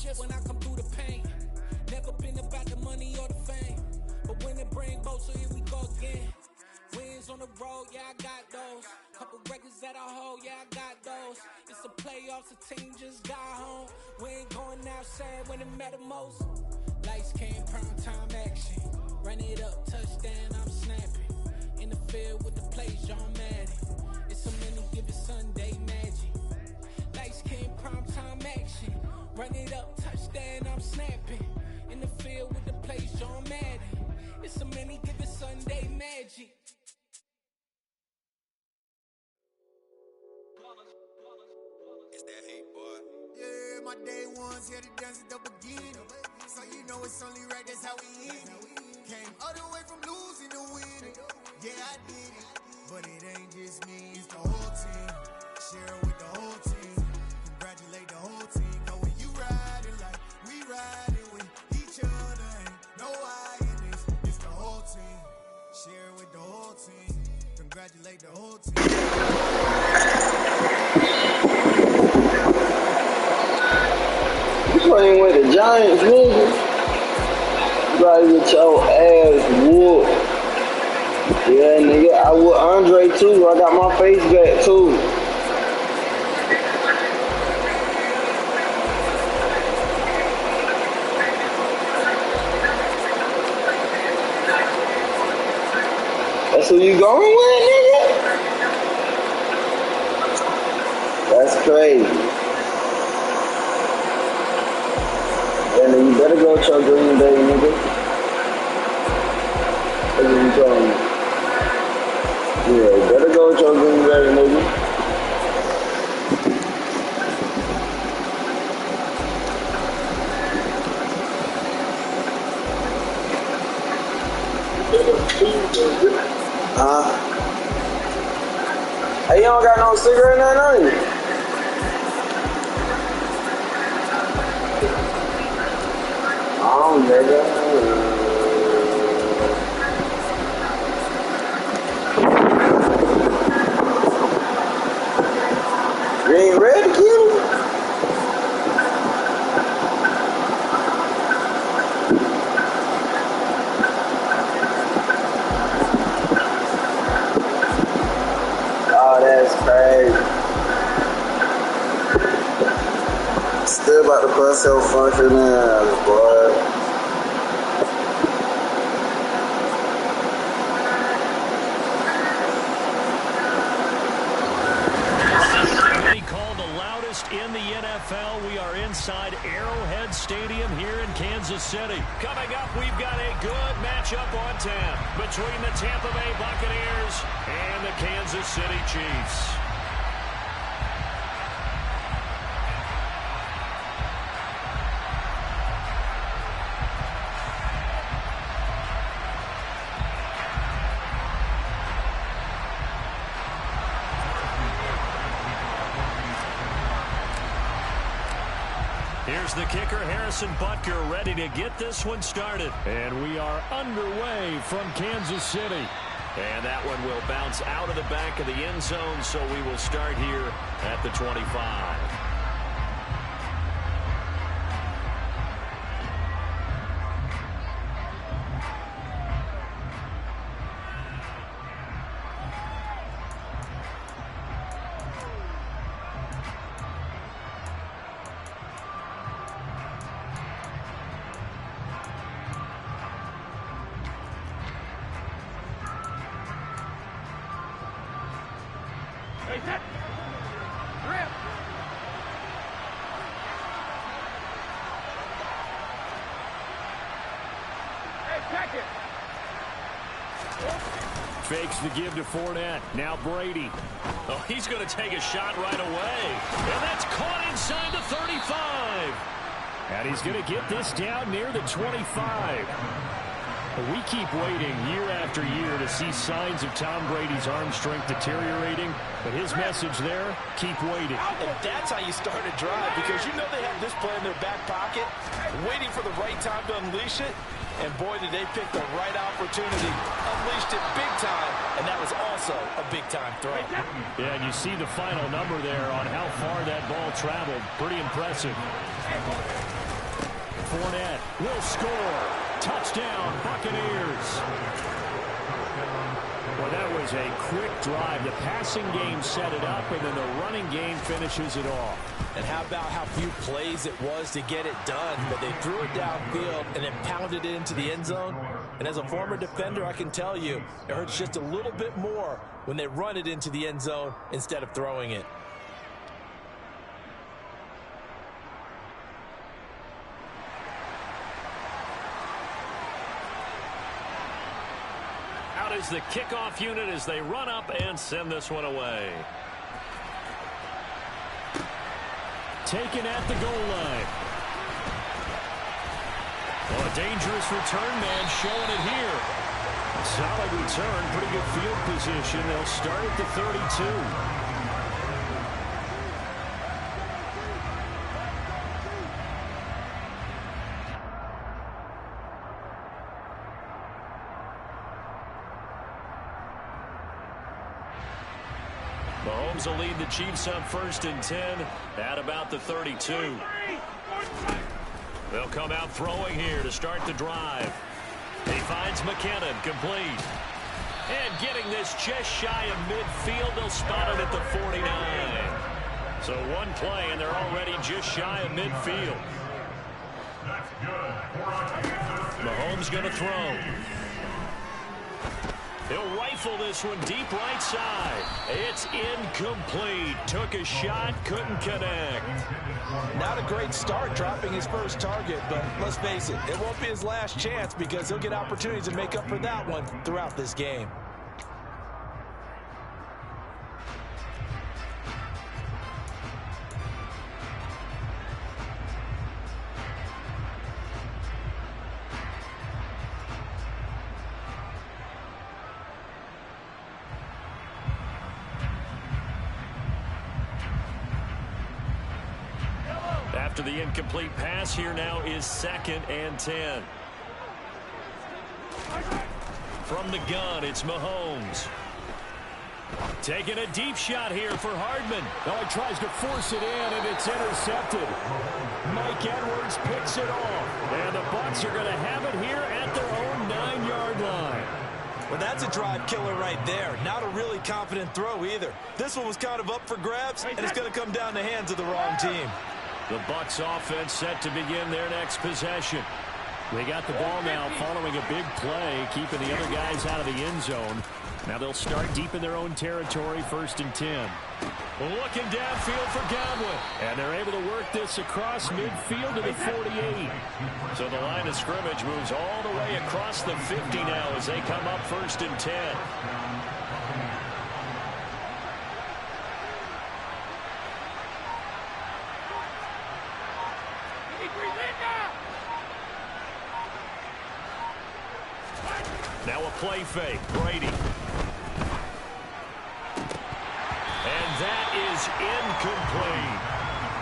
shift when I come through the pain. Never been about the money or the fame, but when it bring both, so here we go again. Wins on the road, yeah, I got those. Couple records that I hold, yeah, I got those. It's the playoffs, the team just got home. We ain't going outside when it matter most. Lights came, prime time action. Run it up, touchdown, I'm snapping. In the field with the plays, John Madden. It's a many given Sunday magic. Lights came, prime time action. Run it up, touchdown, I'm snapping. In the field with the plays, John Madden. It's a many given Sunday magic. It's that hate, boy. Yeah, my day ones here to dance at the beginning. So you know it's only right, that's how we end it. Came all the way from losing to winning. Yeah, I did it. But it ain't just me, it's the whole team. Share it with the whole team. Congratulate the whole team. Cause when you riding like we riding with each other, ain't no I in this. It's the whole team. Share it with the whole team. Congratulate the whole team. You playing with the Giants, nigga? You gotta get your ass whooped. Yeah, nigga, I with Andre too. I got my face back too. That's who you going with, nigga? That's crazy. And then you better go to your Green Bay, nigga. That's what you telling me. Yeah, you better go to your Green Bay, nigga. Hey, you don't got no cigarette in there, on you? Oh, nigga. You ain't ready, kid? Oh, that's crazy. Still about to bust your function ass, boy. In the NFL, we are inside Arrowhead Stadium here in Kansas City. Coming up, we've got a good matchup on tap between the Tampa Bay Buccaneers and the Kansas City Chiefs. Here's the kicker, Harrison Butker, ready to get this one started. And we are underway from Kansas City. And that one will bounce out of the back of the end zone, so we will start here at the 25. Hey, set. Grip. Hey, check it. Fakes the give to Fournette. Now Brady. Oh, he's going to take a shot right away. And that's caught inside the 35. And he's going to get this down near the 25. We keep waiting year after year to see signs of Tom Brady's arm strength deteriorating, but his message there, keep waiting. And that's how you start a drive, because you know they have this play in their back pocket, waiting for the right time to unleash it, and boy, did they pick the right opportunity. Unleashed it big time, and that was also a big-time throw. Yeah, and you see the final number there on how far that ball traveled. Pretty impressive. Fournette will score. Touchdown, Buccaneers. Well, that was a quick drive. The passing game set it up, and then the running game finishes it off. And how about how few plays it was to get it done? But they threw it downfield and then pounded it into the end zone. And as a former defender, I can tell you, it hurts just a little bit more when they run it into the end zone instead of throwing it. Out is the kickoff unit as they run up and send this one away. Taken at the goal line. Well, a dangerous return man showing it here. Solid return, pretty good field position. They'll start at the 32. Mahomes will lead the Chiefs up 1st and 10 at about the 32. They'll come out throwing here to start the drive. He finds McKinnon complete. And getting this just shy of midfield, they'll spot it at the 49. So one play, and they're already just shy of midfield. Mahomes going to throw. He'll rifle this one deep right side. It's incomplete. Took a shot, couldn't connect. Not a great start dropping his first target, but let's face it, it won't be his last chance because he'll get opportunities to make up for that one throughout this game. After the incomplete pass, here now is 2nd and 10. From the gun, it's Mahomes. Taking a deep shot here for Hardman. Oh, he tries to force it in, and it's intercepted. Mike Edwards picks it off. And the Bucs are going to have it here at their own 9-yard line. Well, that's a drive killer right there. Not a really confident throw either. This one was kind of up for grabs, and it's going to come down the hands of the wrong team. The Bucs offense set to begin their next possession. They got the ball now following a big play, keeping the other guys out of the end zone. Now they'll start deep in their own territory, 1st and 10. Looking downfield for Godwin. And they're able to work this across midfield to the 48. So the line of scrimmage moves all the way across the 50 now as they come up 1st and 10. Now a play fake. Brady. And that is incomplete.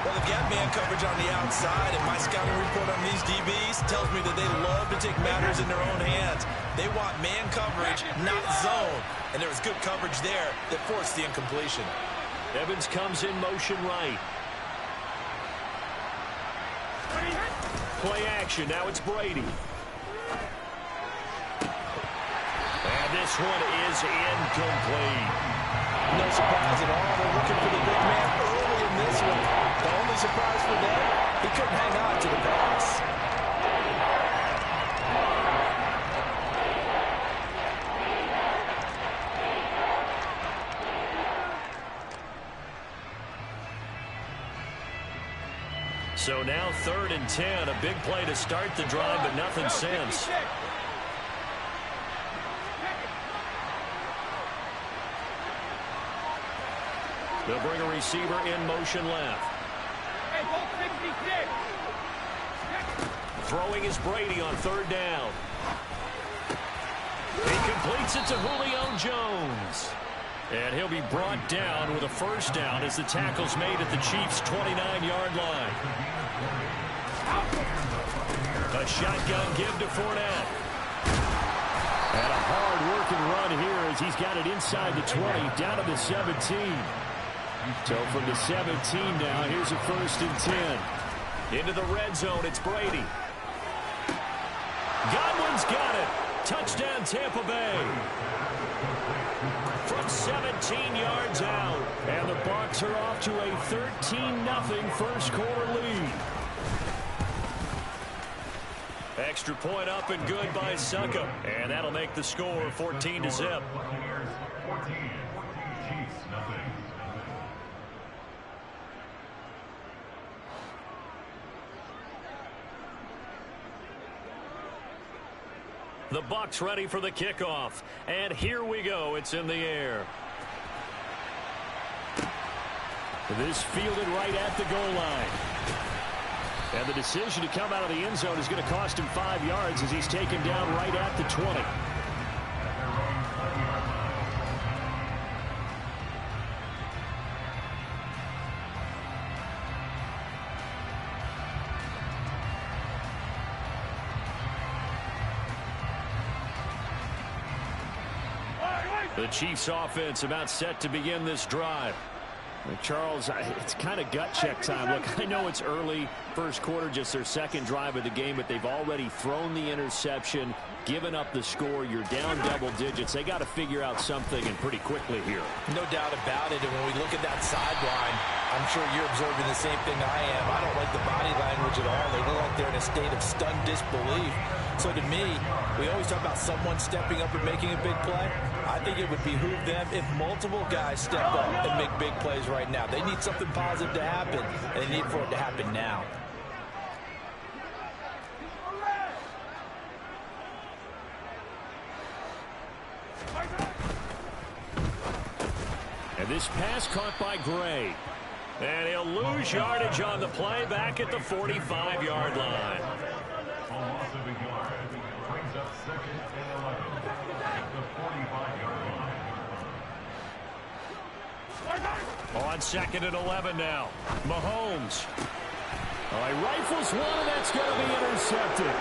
Well, they've got man coverage on the outside, and my scouting report on these DBs tells me that they love to take matters in their own hands. They want man coverage, not zone. And there was good coverage there that forced the incompletion. Evans comes in motion right. Play action. Now it's Brady. And this one is incomplete. No surprise at all. They're looking for the big man early in this one. The only surprise for them, he couldn't hang on to the pass. So now 3rd and 10. A big play to start the drive, but nothing since. They'll bring a receiver in motion left. Throwing is Brady on 3rd down. He completes it to Julio Jones. And he'll be brought down with a 1st down as the tackle's made at the Chiefs' 29-yard line. A shotgun give to Fournette. And a hard-working run here as he's got it inside the 20, down to the 17. So from the 17 now, here's a 1st and 10. Into the red zone, it's Brady. Godwin's got it. Touchdown, Tampa Bay. From 17 yards out. And the Bucs are off to a 13-0 first quarter lead. Extra point up and good by Suckup. And that'll make the score 14-0. The Bucs ready for the kickoff. And here we go. It's in the air. This fielded right at the goal line. And the decision to come out of the end zone is going to cost him 5 yards as he's taken down right at the 20. The Chiefs offense about set to begin this drive. Charles, it's kind of gut check time. Look, I know it's early, first quarter, just their second drive of the game, but they've already thrown the interception, given up the score. You're down double digits. They got to figure out something, and pretty quickly here. No doubt about it. And when we look at that sideline, I'm sure you're observing the same thing I am. I don't like the body language at all. They look like they're in a state of stunned disbelief. So to me, we always talk about someone stepping up and making a big play. I think it would behoove them if multiple guys step up and make big plays right now. They need something positive to happen, and they need for it to happen now. And this pass caught by Gray. And he'll lose yardage on the play back at the 45-yard line. On 2nd and 11 now. Mahomes. He rifles one, and that's going to be intercepted.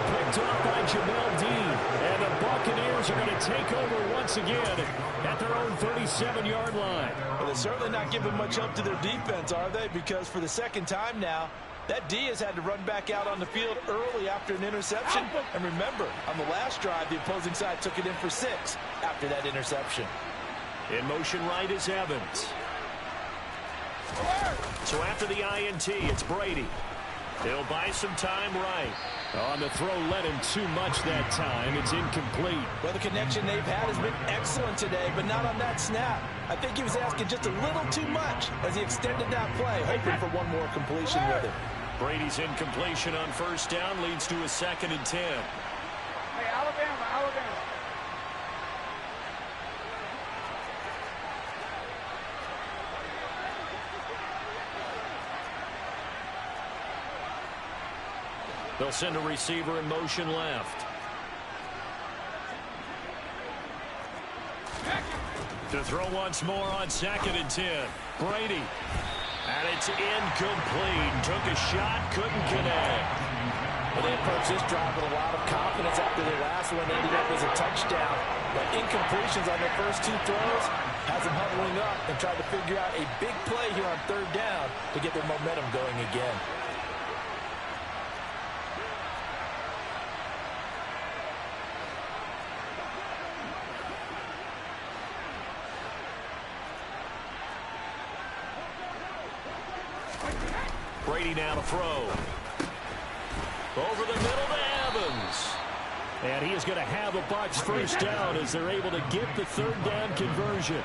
Picked up by Jamel Dean. And the Buccaneers are going to take over once again at their own 37-yard line. Well, they're certainly not giving much help to their defense, are they? Because for the second time now, that D has had to run back out on the field early after an interception. And remember, on the last drive, the opposing side took it in for 6 after that interception. In motion right is Evans. So after the INT, it's Brady. He'll buy some time right. On the throw, led him too much that time. It's incomplete. Well, the connection they've had has been excellent today, but not on that snap. I think he was asking just a little too much as he extended that play, hoping for one more completion with it. Brady's incompletion on first down leads to a 2nd and 10. Hey, Alabama. They'll send a receiver in motion left. To throw once more on 2nd and 10. Brady. And it's incomplete. Took a shot, couldn't connect. Well, they approached this drive with a lot of confidence after their last one ended up as a touchdown. But incompletions on their first 2 throws has them huddling up and trying to figure out a big play here on 3rd down to get their momentum going again. Brady now to throw. Over the middle to Evans. And he is going to have a Bucs first down as they're able to get the 3rd down conversion.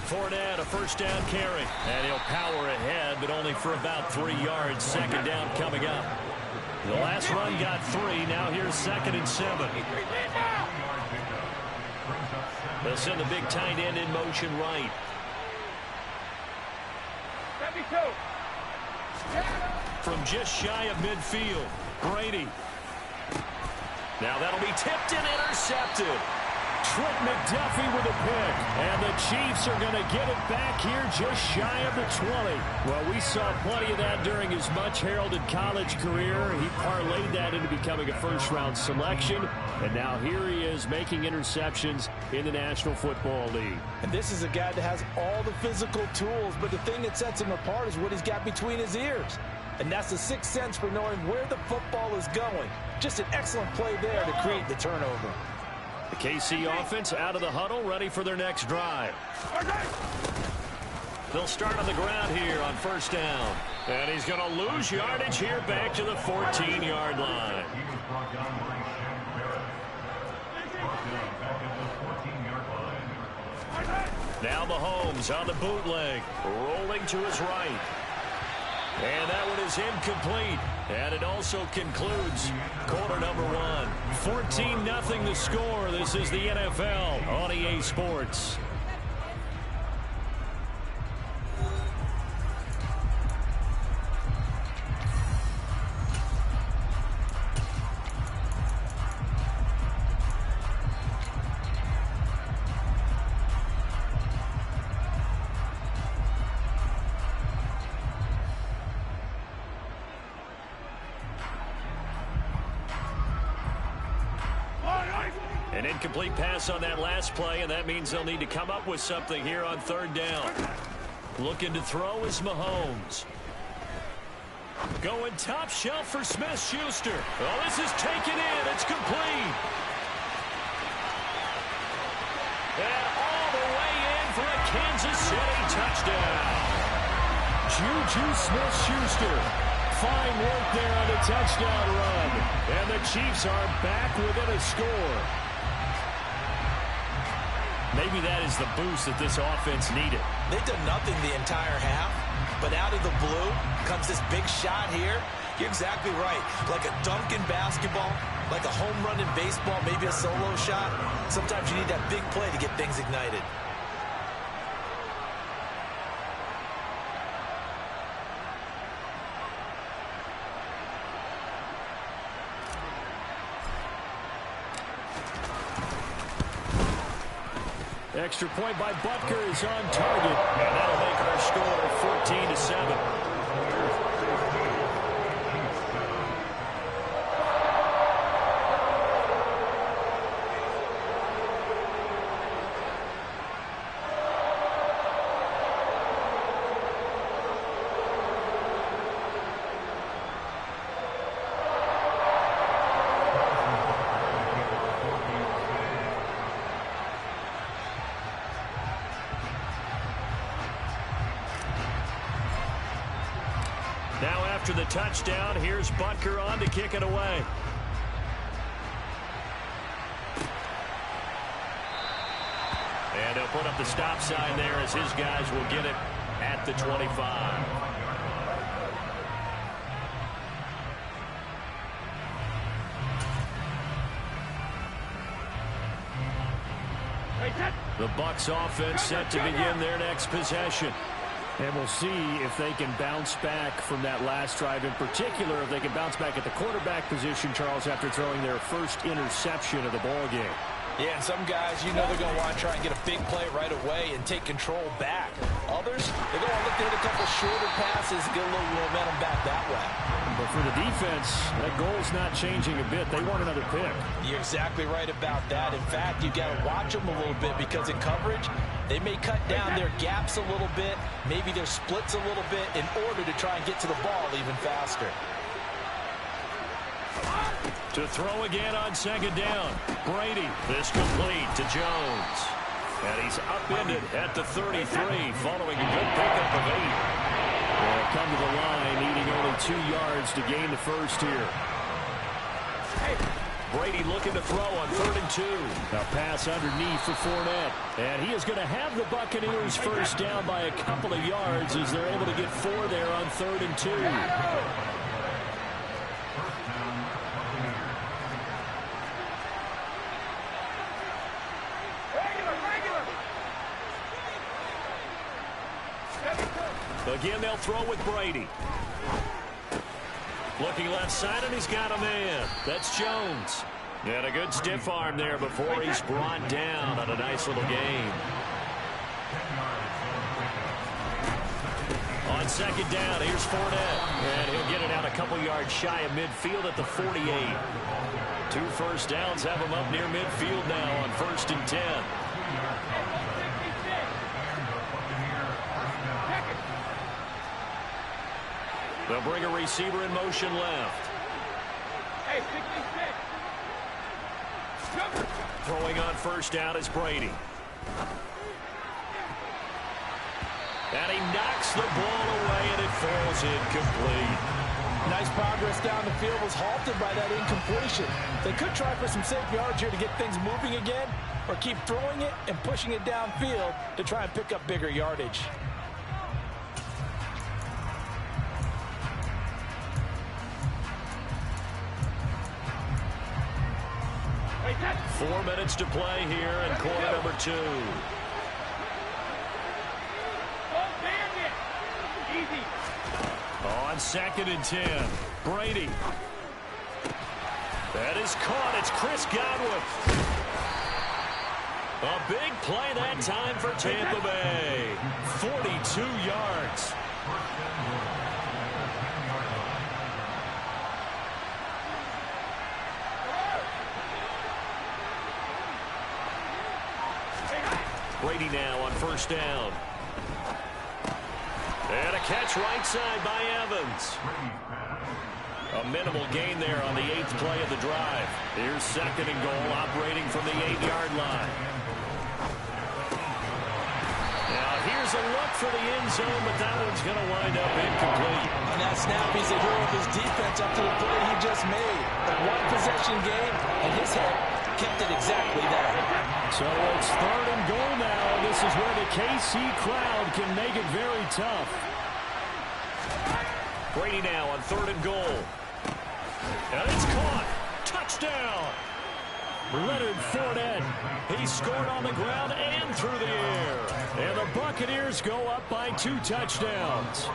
Fournette, a first down carry. And he'll power ahead, but only for about 3 yards. 2nd down coming up. The last run got 3. Now here's 2nd and 7. They'll send the big tight end in motion right. 72. From just shy of midfield, Brady. Now that'll be tipped and intercepted. Trent McDuffie with a pick. And the Chiefs are going to get it back here just shy of the 20. Well, we saw plenty of that during his much-heralded college career. He parlayed that into becoming a first-round selection. And now here he is making interceptions in the National Football League. And this is a guy that has all the physical tools, but the thing that sets him apart is what he's got between his ears. And that's the sixth sense for knowing where the football is going. Just an excellent play there to create the turnover. The KC offense out of the huddle, ready for their next drive. They'll start on the ground here on first down. And he's going to lose yardage here back to the 14-yard line. Now Mahomes on the bootleg, rolling to his right. And that one is incomplete. And it also concludes quarter number one. 14-0 the score. This is the NFL on EA Sports. An incomplete pass on that last play, and that means they'll need to come up with something here on third down. Looking to throw is Mahomes. Going top shelf for Smith-Schuster. Oh, this is taken in. It's complete. And all the way in for a Kansas City touchdown. Juju Smith-Schuster. Fine work there on the touchdown run. And the Chiefs are back within a score. Maybe that is the boost that this offense needed. They've done nothing the entire half, but out of the blue comes this big shot here. You're exactly right. Like a dunk in basketball, like a home run in baseball, maybe a solo shot. Sometimes you need that big play to get things ignited. Extra point by Butker is on target, and that'll make our score 14-7. Now after the touchdown, here's Butker on to kick it away. And he'll put up the stop sign there as his guys will get it at the 25. The Bucs offense set to begin their next possession. And we'll see if they can bounce back from that last drive. In particular, if they can bounce back at the quarterback position, Charles, after throwing their first interception of the ball game. Yeah, and some guys, you know they're going to want to try and get a big play right away and take control back. Others, they're going to look to hit a couple shorter passes and get a little momentum back that way. But for the defense, that goal's not changing a bit. They want another pick. You're exactly right about that. In fact, you've got to watch them a little bit because in coverage, they may cut down their gaps a little bit, maybe their splits a little bit in order to try and get to the ball even faster. To throw again on second down. Brady, this complete to Jones. And he's upended at the 33 following a good pickup of 8. They'll come to the line needing only 2 yards to gain the first here. Brady looking to throw on 3rd and 2. A pass underneath for Fournette. And he is going to have the Buccaneers first down by a couple of yards as they're able to get 4 there on 3rd and 2. Again, they'll throw with Brady. Looking left side, and he's got a man. That's Jones. And a good stiff arm there before he's brought down on a nice little gain. On second down, here's Fournette. And he'll get it out a couple yards shy of midfield at the 48. 2 first downs have him up near midfield now on 1st and 10. They'll bring a receiver in motion left. Hey, 66. Throwing on 1st down is Brady. And he knocks the ball away, and it falls incomplete. Nice progress down the field, was halted by that incompletion. They could try for some safe yards here to get things moving again, or keep throwing it and pushing it downfield to try and pick up bigger yardage. 4 minutes to play here in quarter number 2. Easy. On 2nd and 10, Brady. That is caught. It's Chris Godwin. A big play that time for Tampa Bay. 42 yards. Brady now on 1st down. And a catch right side by Evans. A minimal gain there on the 8th play of the drive. Here's 2nd and goal, operating from the 8-yard line. Now here's a look for the end zone, but that one's going to wind up incomplete. On that snap, he's a hero of his defense up to the play he just made. A one-possession game, and his head kept it exactly that. So it's 3rd and goal now. This is where the KC crowd can make it very tough. Brady now on 3rd and goal. And it's caught. Touchdown. Leonard Fournette. He scored on the ground and through the air. And the Buccaneers go up by 2 touchdowns.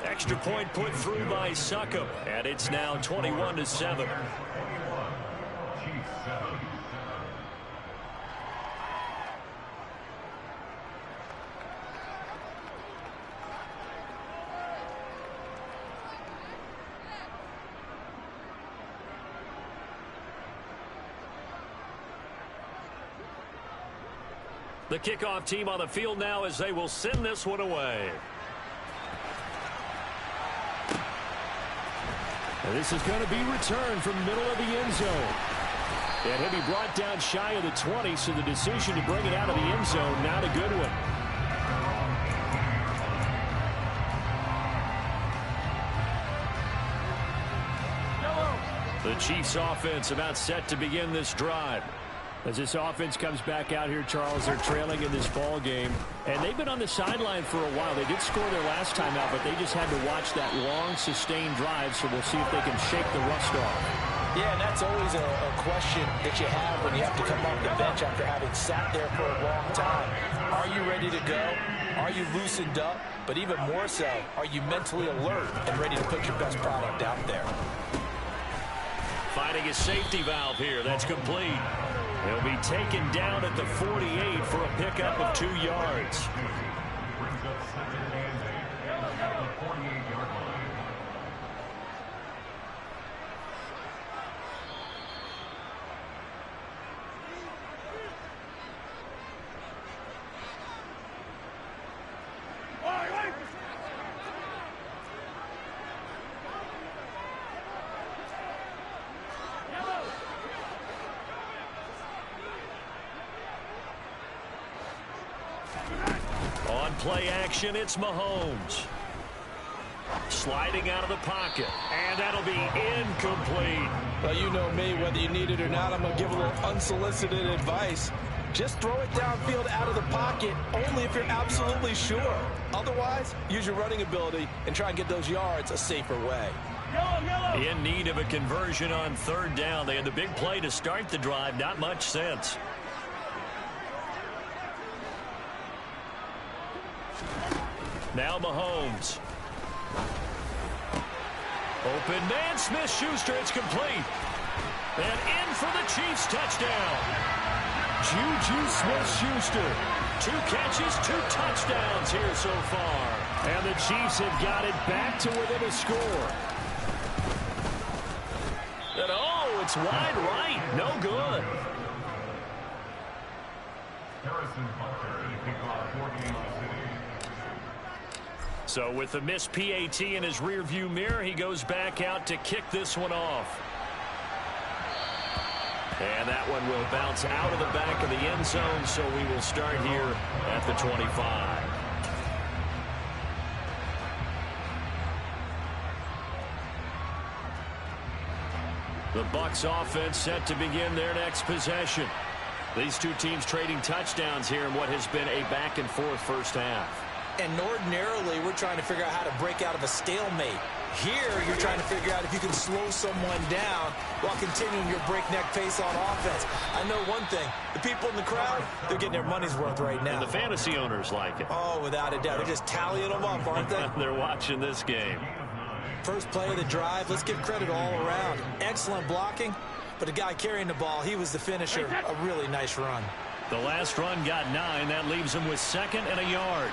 Extra point put through by Succop, and it's now 21-7. The kickoff team on the field now as they will send this one away. And this is going to be returned from the middle of the end zone. And he'll be brought down shy of the 20, so the decision to bring it out of the end zone, not a good one. The Chiefs offense about set to begin this drive. As this offense comes back out here, Charles, they're trailing in this ball game. And they've been on the sideline for a while. They did score their last time out, but they just had to watch that long, sustained drive, so we'll see if they can shake the rust off. Yeah, and that's always a question that you have when you have to come off the bench after having sat there for a long time. Are you ready to go? Are you loosened up? But even more so, are you mentally alert and ready to put your best product out there? Finding a safety valve here. That's complete. He'll be taken down at the 48 for a pickup of 2 yards. On play action, it's Mahomes. Sliding out of the pocket, and that'll be incomplete. Well, you know me, whether you need it or not, I'm going to give a little unsolicited advice. Just throw it downfield out of the pocket only if you're absolutely sure. Otherwise, use your running ability and try and get those yards a safer way. In need of a conversion on 3rd down. They had the big play to start the drive. Not much sense. Now Mahomes. Open man, Smith-Schuster, it's complete. And in for the Chiefs touchdown. Juju Smith-Schuster. 2 catches, 2 touchdowns here so far. And the Chiefs have got it back to within a score. And oh, it's wide right. No good. So with the missed PAT in his rearview mirror, he goes back out to kick this one off. And that one will bounce out of the back of the end zone, so we will start here at the 25. The Bucs offense set to begin their next possession. These two teams trading touchdowns here in what has been a back-and-forth first half. And ordinarily, we're trying to figure out how to break out of a stalemate. Here, you're trying to figure out if you can slow someone down while continuing your breakneck pace on offense. I know one thing. The people in the crowd, they're getting their money's worth right now. And the fantasy owners like it. Oh, without a doubt. They're just tallying them up, aren't they? They're watching this game. First play of the drive, let's give credit all around. Excellent blocking, but the guy carrying the ball, he was the finisher. A really nice run. The last run got 9. That leaves him with 2nd and a yard.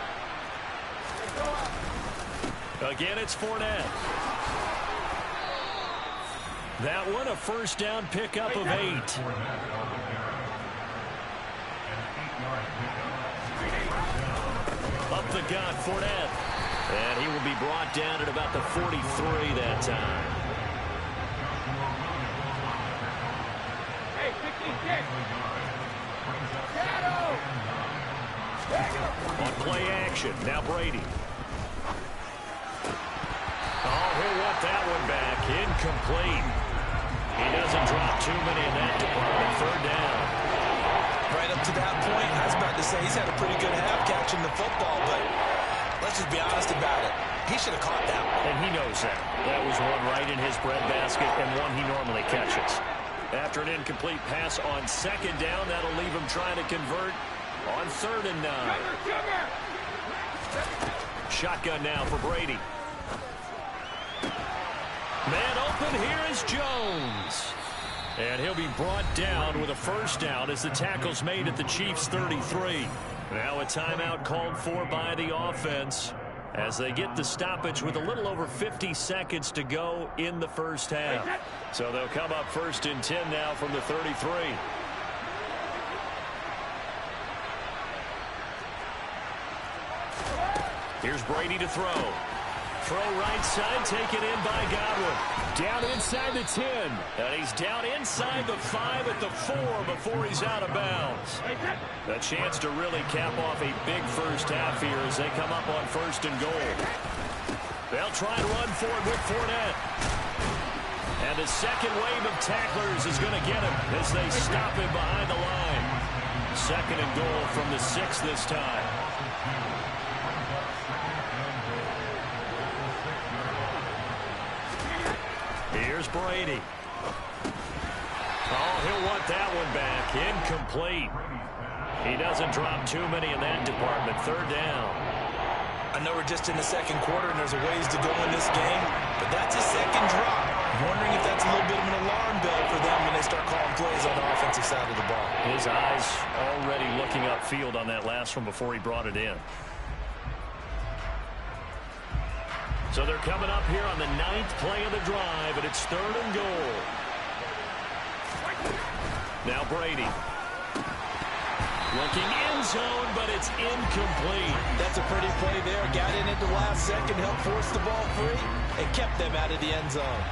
Again, it's Fournette. That one, a first down pickup of 8. Up the gut, Fournette. And he will be brought down at about the 43 that time. Hey, 66. On play action, now Brady. Oh, he'll want that one back. Incomplete. He doesn't drop too many in that department. 3rd down. Right up to that point, I was about to say he's had a pretty good half catching the football, but let's just be honest about it. He should have caught that one. And he knows that. That was one right in his breadbasket and one he normally catches. After an incomplete pass on 2nd down, that'll leave him trying to convert on 3rd and 9. Shotgun now for Brady. Man open, here is Jones. And he'll be brought down with a first down as the tackle's made at the Chiefs' 33. Now a timeout called for by the offense as they get the stoppage with a little over 50 seconds to go in the first half. So they'll come up 1st and 10 now from the 33. Here's Brady to throw. Throw right side, taken in by Godwin. Down inside the 10. And he's down inside the 5 at the 4 before he's out of bounds. A chance to really cap off a big first half here as they come up on 1st and goal. They'll try and run for it with Fournette. And the second wave of tacklers is going to get him as they stop him behind the line. 2nd and goal from the 6 this time. Here's Brady. Oh, he'll want that one back. Incomplete. He doesn't drop too many in that department. 3rd down. I know we're just in the 2nd quarter and there's a ways to go in this game, but that's a 2nd drop. I'm wondering if that's a little bit of an alarm bell for them when they start calling plays on the offensive side of the ball. His eyes already looking upfield on that last one before he brought it in. So they're coming up here on the 9th play of the drive, and it's 3rd and goal. Now Brady. Looking end zone, but it's incomplete. That's a pretty play there. Got in at the last second, helped force the ball free, and kept them out of the end zone.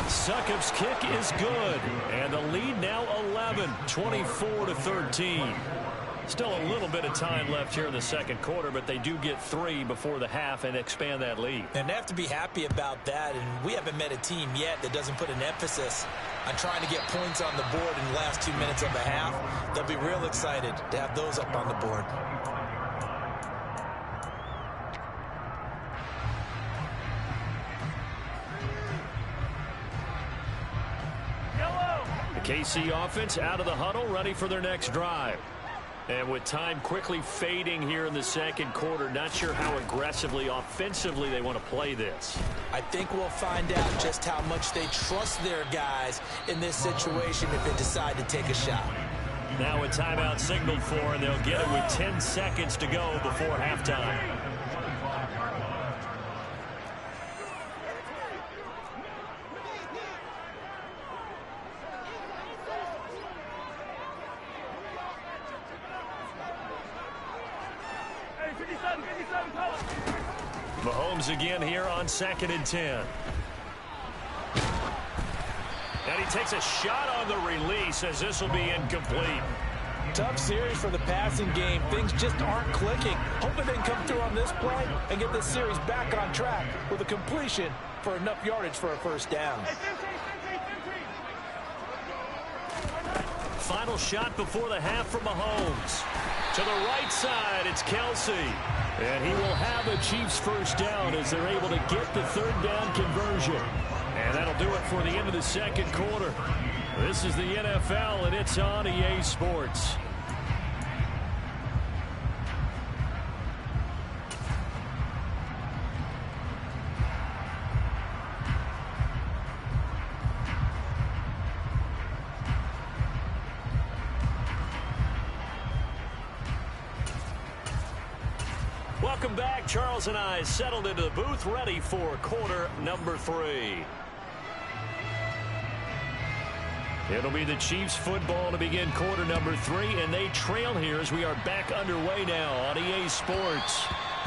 Succop's kick is good, and the lead now 11, 24-13. Still a little bit of time left here in the 2nd quarter, but they do get 3 before the half and expand that lead. And they have to be happy about that, and we haven't met a team yet that doesn't put an emphasis on trying to get points on the board in the last 2 minutes of the half. They'll be real excited to have those up on the board. The KC offense out of the huddle, ready for their next drive. And with time quickly fading here in the second quarter, not sure how aggressively, offensively they want to play this. I think we'll find out just how much they trust their guys in this situation if they decide to take a shot. Now a timeout signaled for, and they'll get it with 10 seconds to go before halftime. Mahomes again here on 2nd and 10. And he takes a shot on the release as this will be incomplete. Tough series for the passing game. Things just aren't clicking. Hoping they can come through on this play and get this series back on track with a completion for enough yardage for a first down. Final shot before the half from Mahomes. To the right side, it's Kelsey. And he will have a Chiefs first down as they're able to get the third down conversion. And that'll do it for the end of the second quarter. This is the NFL, and it's on Yeye Sports. Welcome back. Charles and I settled into the booth, ready for quarter number 3. It'll be the Chiefs football to begin quarter number 3, and they trail here as we are back underway now on Yeye Sports.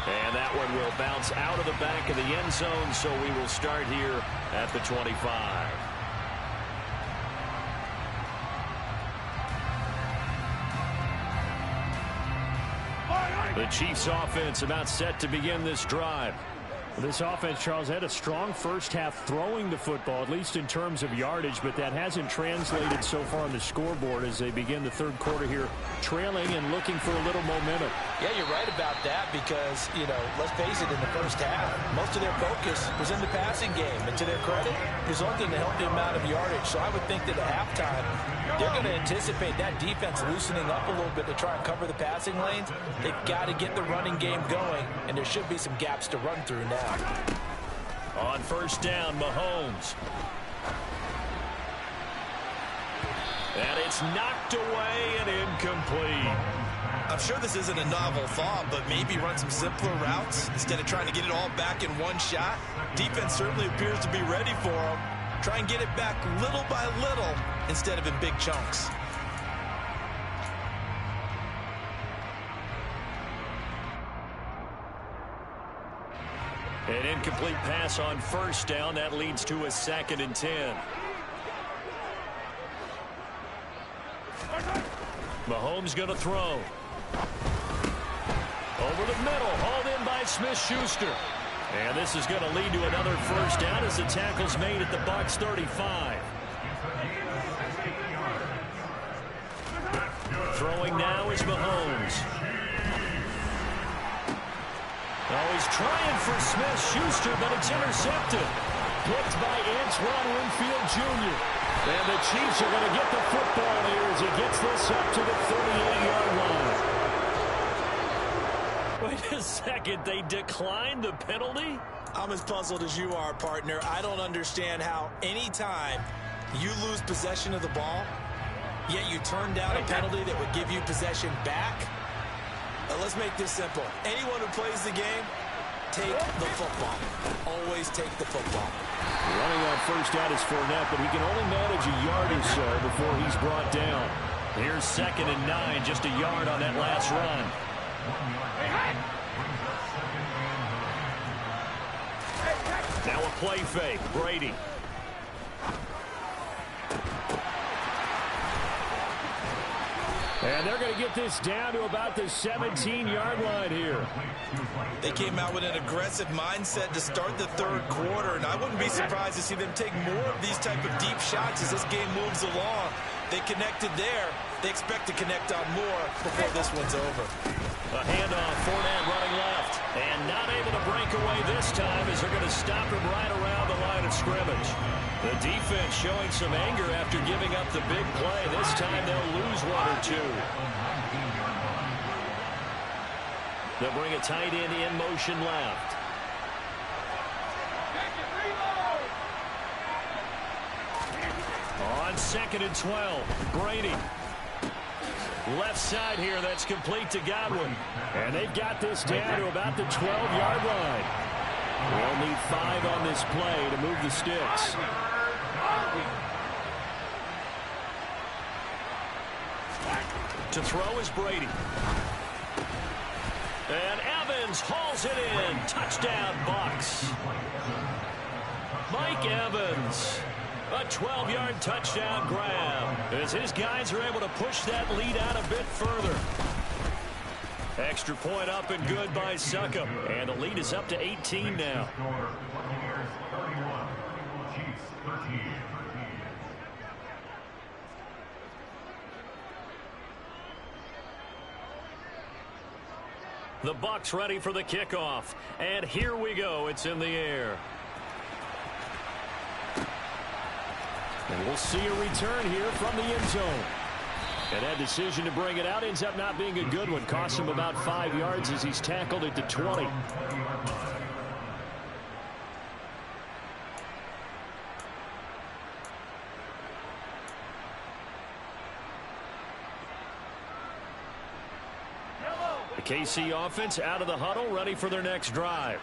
And that one will bounce out of the back of the end zone, so we will start here at the 25. The Chiefs offense about set to begin this drive. This offense, Charles, had a strong first half throwing the football, at least in terms of yardage, but that hasn't translated so far on the scoreboard as they begin the third quarter here, trailing and looking for a little momentum. Yeah, you're right about that because, let's face it, in the first half, most of their focus was in the passing game. And to their credit, resulting in a healthy amount of yardage. So I would think that at halftime, they're going to anticipate that defense loosening up a little bit to try and cover the passing lanes. They've got to get the running game going, and there should be some gaps to run through now. On first down, Mahomes. And it's knocked away and incomplete. I'm sure this isn't a novel thought, but maybe run some simpler routes instead of trying to get it all back in one shot. Defense certainly appears to be ready for them. Try and get it back little by little instead of in big chunks. An incomplete pass on first down. That leads to a 2nd and 10. Mahomes going to throw. Over the middle, hauled in by Smith-Schuster. And this is going to lead to another first down as the tackle's made at the Bucs 35. Throwing now is Mahomes. Oh, he's trying for Smith-Schuster, but it's intercepted. Picked by Antoine Winfield Jr. And the Chiefs are going to get the football here as he gets this up to the 38-yard line. Wait a second, they declined the penalty? I'm as puzzled as you are, partner. I don't understand how any time you lose possession of the ball, yet you turn down a penalty that would give you possession back. Let's make this simple. Anyone who plays the game, take the football. Always take the football. Running on first down is Fournette, but he can only manage a yard or so before he's brought down. Here's 2nd and 9, just a yard on that last run. Now a play fake. Brady. And they're going to get this down to about the 17-yard line here. They came out with an aggressive mindset to start the third quarter, and I wouldn't be surprised to see them take more of these type of deep shots as this game moves along. They connected there. They expect to connect on more before this one's over. A handoff, Fournette running left. And not able to break away this time as they're going to stop him right around the line of scrimmage. The defense showing some anger after giving up the big play. This time they'll lose one or two. They'll bring a tight end in motion left. On 2nd and 12, Brady. Left side here, that's complete to Godwin. And they've got this down to about the 12-yard line. We'll need 5 on this play to move the sticks. To throw is Brady. And Evans hauls it in. Touchdown, Bucs. Mike Evans. A 12-yard touchdown grab as his guys are able to push that lead out a bit further. Extra point up and good by Succop. And the lead is up to 18 now. The Bucs ready for the kickoff. And here we go. It's in the air. And we'll see a return here from the end zone. And that decision to bring it out ends up not being a good one. Costs him about 5 yards as he's tackled at the 20. The KC offense out of the huddle, ready for their next drive.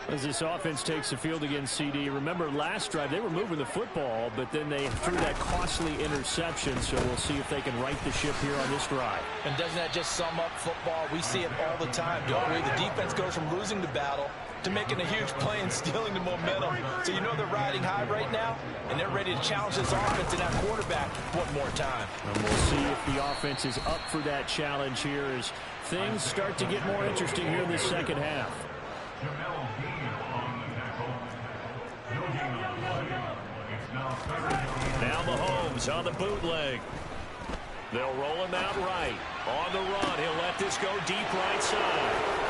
As this offense takes the field against CD, remember last drive they were moving the football, but then they threw that costly interception, so we'll see if they can right the ship here on this drive. And doesn't that just sum up football? We see it all the time, don't we? The defense goes from losing the battle to making a huge play and stealing the momentum. So you know they're riding high right now, and they're ready to challenge this offense and that quarterback one more time. And we'll see if the offense is up for that challenge here as things start to get more interesting here in the second half. Now Mahomes on the bootleg. They'll roll him out right. On the run, he'll let this go deep right side.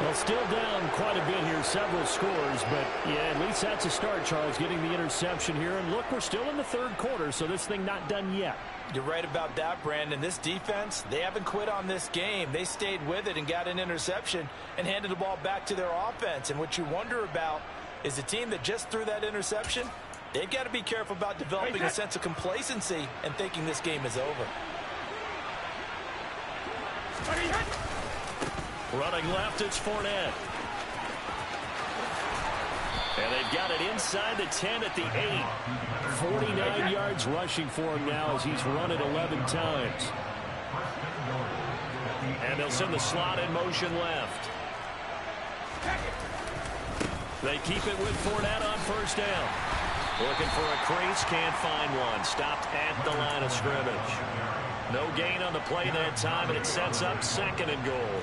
Well, still down quite a bit here, several scores, but yeah, at least that's a start, Charles, getting the interception here. And look, we're still in the third quarter, so this thing not done yet. You're right about that, Brandon. This defense, they haven't quit on this game. They stayed with it and got an interception and handed the ball back to their offense. And what you wonder about is the team that just threw that interception, they've got to be careful about developing a sense of complacency and thinking this game is over. Running left, it's Fournette. And they've got it inside the 10 at the 8. 49 yards rushing for him now as he's run it 11 times. And they'll send the slot in motion left. They keep it with Fournette on first down. Looking for a crease, can't find one. Stopped at the line of scrimmage. No gain on the play that time, and it sets up 2nd and goal.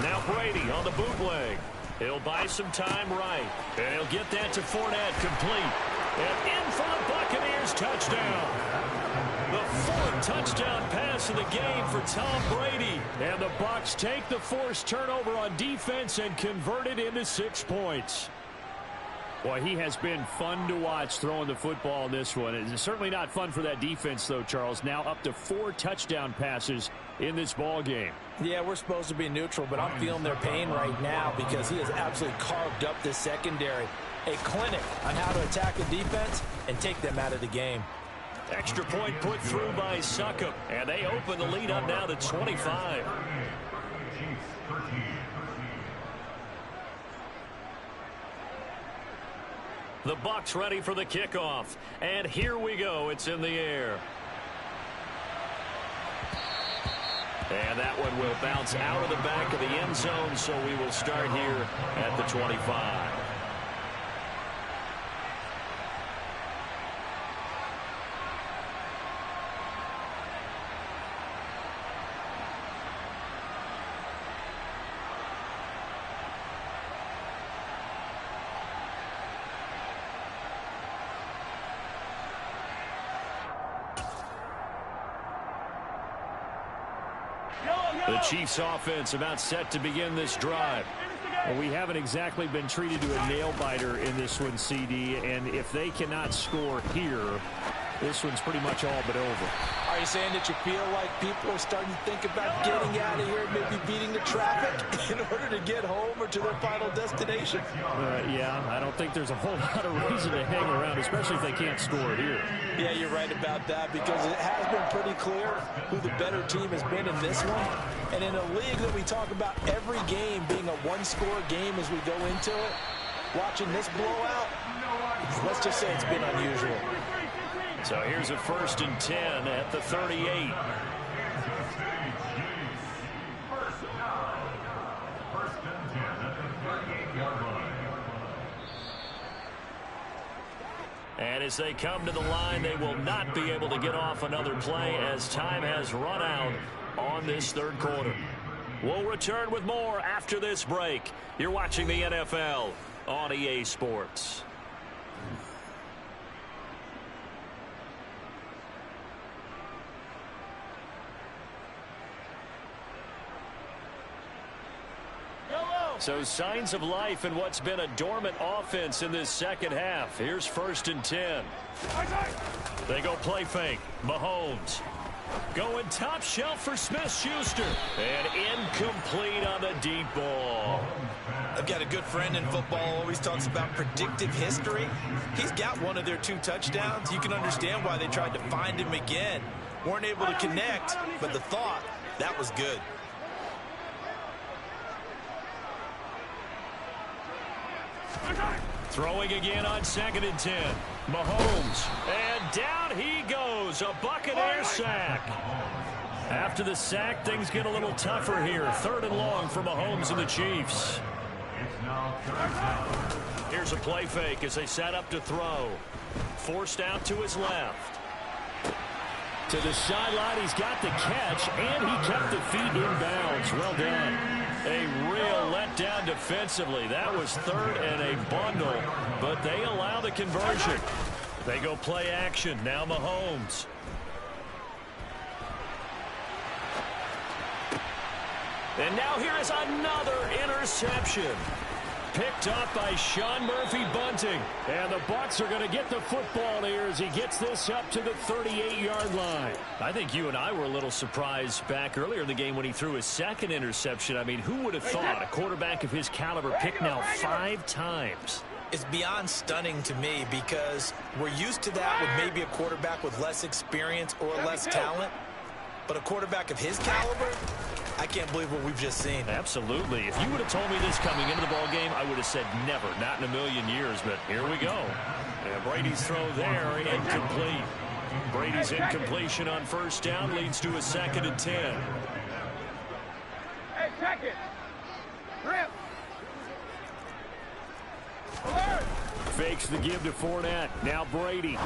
Now Brady on the bootleg. He'll buy some time right. And he'll get that to Fournette complete. And in for the Buccaneers touchdown. The 4th touchdown pass of the game for Tom Brady. And the Bucs take the forced turnover on defense and convert it into 6 points. Boy, he has been fun to watch throwing the football in this one. It's certainly not fun for that defense, though, Charles. Now up to 4 touchdown passes in this ball game. Yeah, we're supposed to be neutral, but I'm feeling their pain right now because he has absolutely carved up this secondary. A clinic on how to attack the defense and take them out of the game. Extra point put through by Succop. And they open the lead up now to 25. The Bucs ready for the kickoff. And here we go. It's in the air. And that one will bounce out of the back of the end zone, so we will start here at the 25. The Chiefs offense about set to begin this drive. Well, we haven't exactly been treated to a nail-biter in this one, CD, and if they cannot score here, this one's pretty much all but over. Are you saying that you feel like people are starting to think about getting out of here, maybe beating the traffic in order to get home or to their final destination? Yeah, I don't think there's a whole lot of reason to hang around, especially if they can't score here. Yeah, you're right about that, because it has been pretty clear who the better team has been in this one. And in a league that we talk about every game being a one-score game as we go into it, watching this blowout, let's just say it's been unusual. So here's a 1st and 10 at the 38. And as they come to the line, they will not be able to get off another play as time has run out on this 3rd quarter. We'll return with more after this break. You're watching the NFL on EA Sports. So signs of life in what's been a dormant offense in this 2nd half. Here's 1st and 10. They go play fake. Mahomes going top shelf for Smith-Schuster. And incomplete on the deep ball. I've got a good friend in football, always talks about predictive history. He's got one of their 2 touchdowns. You can understand why they tried to find him again. Weren't able to connect, but the thought, that was good. Throwing again on 2nd and 10. Mahomes. And down he goes. A Buccaneer sack. After the sack, things get a little tougher here. 3rd and long for Mahomes and the Chiefs. Here's a play fake as they set up to throw. Forced out to his left. To the sideline, he's got the catch, and he kept the feet in bounds. Well done. A real letdown defensively. That was 3rd and a bundle, but they allow the conversion. They go play action. Now Mahomes. And now here is another interception. Picked up by Sean Murphy-Bunting. And the Bucs are going to get the football here as he gets this up to the 38-yard line. I think you and I were a little surprised back earlier in the game when he threw his 2nd interception. I mean, who would have thought a quarterback of his caliber picked now 5 times? It's beyond stunning to me because we're used to that with maybe a quarterback with less experience or less talent. But a quarterback of his caliber, I can't believe what we've just seen. Absolutely. If you would have told me this coming into the ball game, I would have said never, not in a million years. But here we go. And Brady's throw there, incomplete. Brady's incompletion on 1st down leads to a 2nd and 10. Hey, check it. Grip. Fakes the give to Fournette. Now Brady.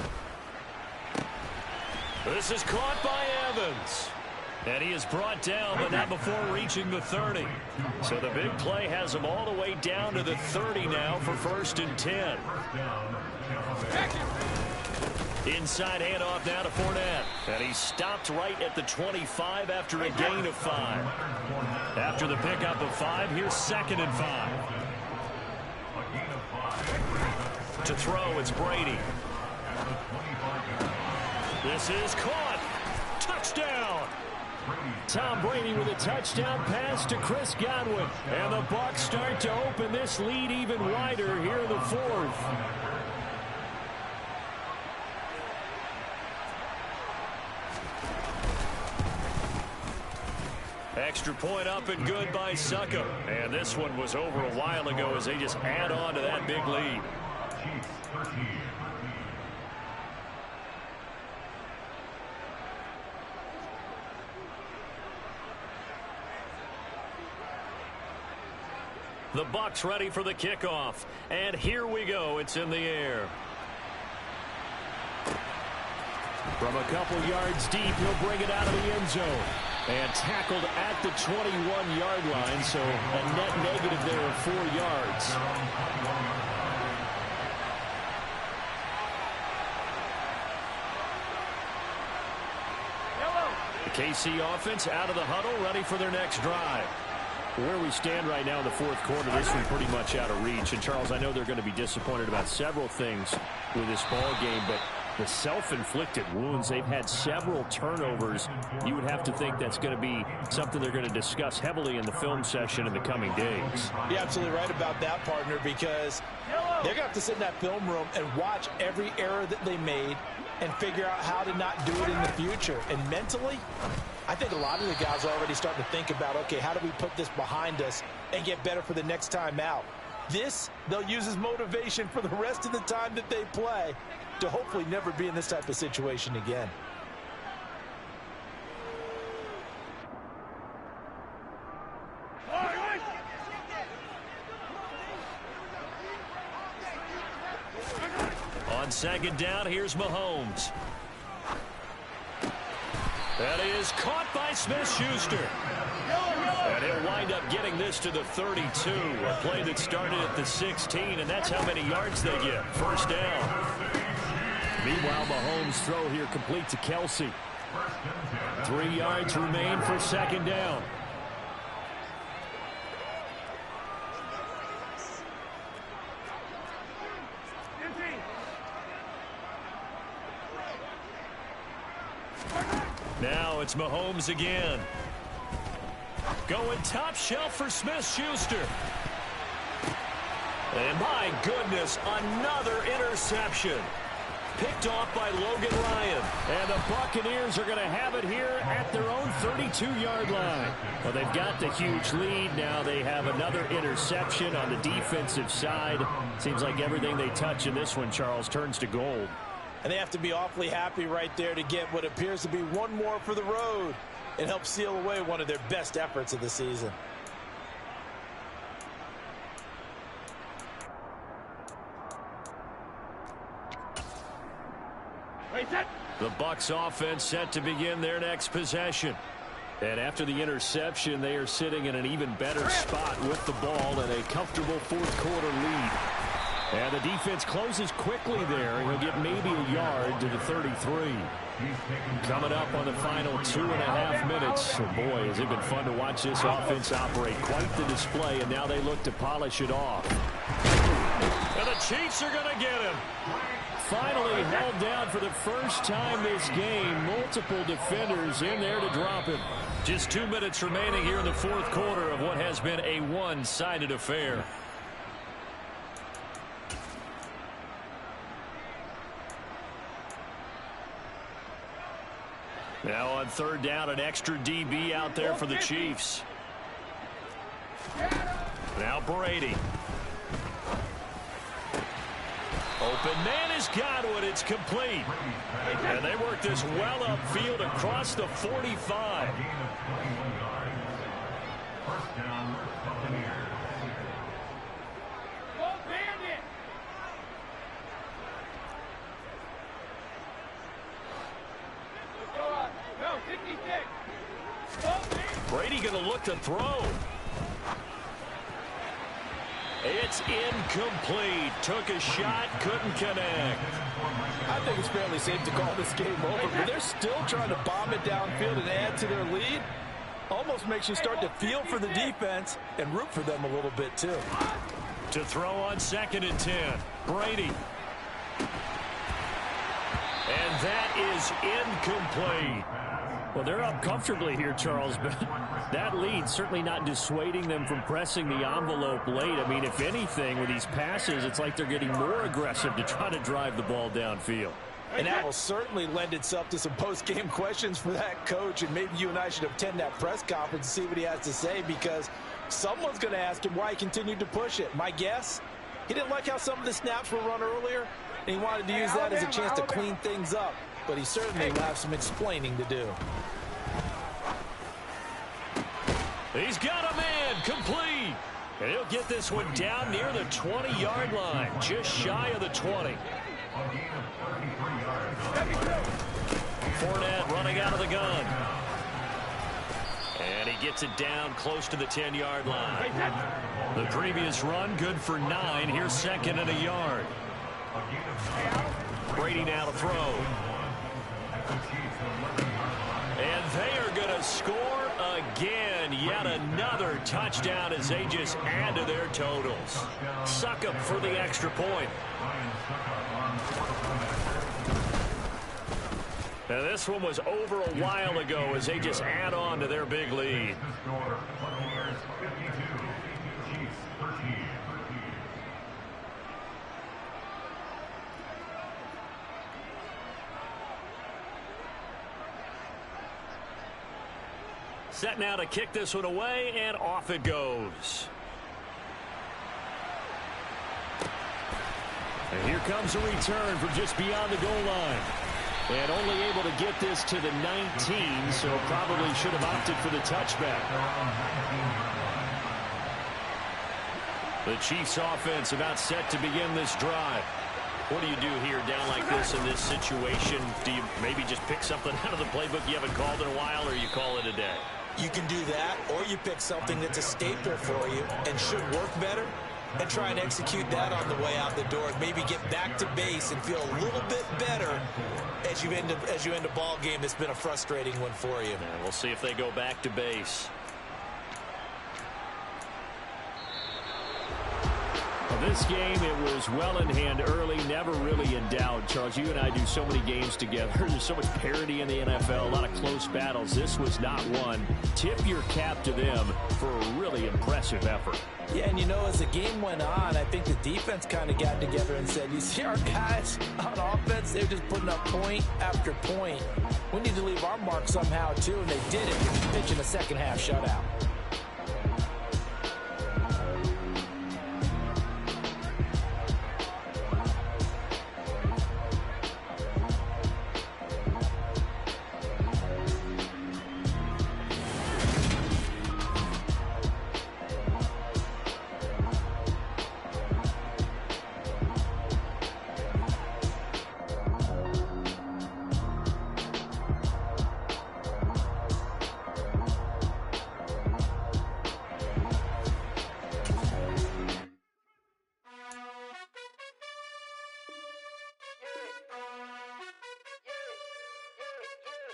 This is caught by Evans. And he is brought down, but not before reaching the 30. So the big play has him all the way down to the 30 now for 1st and 10. Inside handoff now to Fournette. And he stopped right at the 25 after a gain of 5. After the pickup of 5, here's 2nd and 5. To throw, it's Brady. This is caught. Touchdown. Tom Brady with a touchdown pass to Chris Godwin. And the Bucs start to open this lead even wider here in the 4th. Extra point up and good by Suckup. And this one was over a while ago as they just add on to that big lead. The Bucs ready for the kickoff. And here we go. It's in the air. From a couple yards deep, he'll bring it out of the end zone. And tackled at the 21-yard line, so a net negative there of 4 yards. The KC offense out of the huddle, ready for their next drive. Where we stand right now in the fourth quarter, this one pretty much out of reach. And, Charles, I know they're going to be disappointed about several things with this ball game, but the self-inflicted wounds, they've had several turnovers. You would have to think that's going to be something they're going to discuss heavily in the film session in the coming days. You're absolutely right about that, partner, because they're going to have to sit in that film room and watch every error that they made and figure out how to not do it in the future. And mentally, I think a lot of the guys are already starting to think about, okay, how do we put this behind us and get better for the next time out? This, they'll use as motivation for the rest of the time that they play to hopefully never be in this type of situation again. On second down, here's Mahomes. That is caught by Smith-Schuster. And he'll wind up getting this to the 32. A play that started at the 16, and that's how many yards they get. First down. Meanwhile, Mahomes' throw here complete to Kelsey. 3 yards remain for second down. Now it's Mahomes again. Going top shelf for Smith-Schuster. And my goodness, another interception. Picked off by Logan Ryan. And the Buccaneers are going to have it here at their own 32-yard line. Well, they've got the huge lead. Now they have another interception on the defensive side. Seems like everything they touch in this one, Charles, turns to gold. And they have to be awfully happy right there to get what appears to be one more for the road and help seal away one of their best efforts of the season. The Bucs offense set to begin their next possession. And after the interception, they are sitting in an even better spot with the ball and a comfortable fourth quarter lead. And the defense closes quickly there. He'll get maybe a yard to the 33. Coming up on the final 2.5 minutes. And boy, has it been fun to watch this offense operate. Quite the display, and now they look to polish it off. And the Chiefs are going to get him. Finally held down for the first time this game. Multiple defenders in there to drop him. Just 2 minutes remaining here in the fourth quarter of what has been a one-sided affair. Now on third down, an extra DB out there for the Chiefs. Now Brady. Open man has got it. It's complete. And they work this well upfield across the 45. Brady going to look to throw. It's incomplete. Took a shot, couldn't connect. I think it's fairly safe to call this game over, but they're still trying to bomb it downfield and add to their lead. Almost makes you start to feel for the defense and root for them a little bit, too. To throw on second and 10. Brady. And that is incomplete. Well, they're up comfortably here, Charles, but that lead certainly not dissuading them from pressing the envelope late. I mean, if anything, with these passes, it's like they're getting more aggressive to try to drive the ball downfield. And that will certainly lend itself to some post-game questions for that coach, and maybe you and I should attend that press conference and see what he has to say, because someone's going to ask him why he continued to push it. My guess, he didn't like how some of the snaps were run earlier, and he wanted to use that as a chance to clean things up. But he certainly will have some explaining to do. He's got a man, complete. And he'll get this one down near the 20-yard line, just shy of the 20. Fournette running out of the gun. And he gets it down close to the 10-yard line. The previous run, good for 9. Here's second and a yard. Brady now to throw. And they are going to score again. Yet another touchdown as they just add to their totals. Suck up for the extra point. Now this one was over a while ago as they just add on to their big lead. Set now to kick this one away, and off it goes. And here comes a return from just beyond the goal line. And only able to get this to the 19, so probably should have opted for the touchback. The Chiefs offense about set to begin this drive. What do you do here down like this in this situation? Do you maybe just pick something out of the playbook you haven't called in a while, or you call it a day? You can do that, or you pick something that's a staple for you and should work better and try and execute that on the way out the door. Maybe get back to base and feel a little bit better as you end a ball game that's been a frustrating one for you. And we'll see if they go back to base. This game, it was well in hand early, never really in doubt. Charles, you and I do so many games together. There's so much parity in the NFL, a lot of close battles. This was not one. Tip your cap to them for a really impressive effort. Yeah, and you know, as the game went on, I think the defense kind of got together and said, you see our guys on offense, they're just putting up point after point. We need to leave our mark somehow, too, and they did it, pitching a second-half shutout.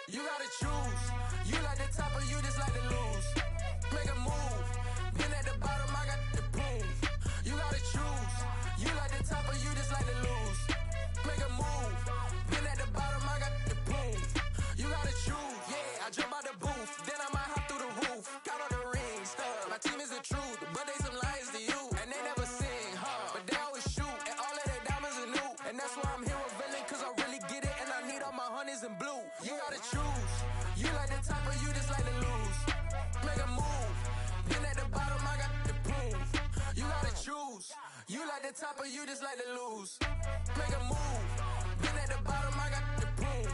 You gotta choose. You like the top or you just like to lose. Make a move. Been at the bottom, I got the prove. You gotta choose. You like the top or you just like to lose. Make a move. Been at the bottom, I got the prove. You gotta choose. Yeah, I jump out the booth. Then I might hop through the roof. Got all the rings, stuff. My team is the truth, but they some liars to you. And they never sing, but they always shoot. And all of their diamonds are new. And that's why I'm here with Villain, cause I really get it. And I need all my honeys in blue. You gotta choose. You like the top or you just like to lose. Make a move. Been at the bottom, I got the proof. You gotta choose. You like the top or you just like to lose. Make a move. Been at the bottom, I got the proof.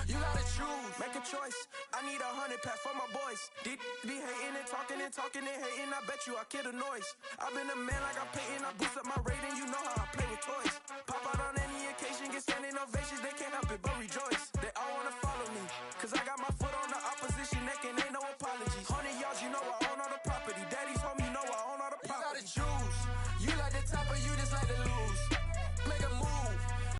You gotta choose. Make a choice. I need 100 pack for my boys. Deep be hating and talking and hating. I bet you I kill the noise. I've been a man like I'm Peyton. I boost up my rating. You know how I play with toys. Pop out on any occasion, get standing ovations. They can't help it but rejoice.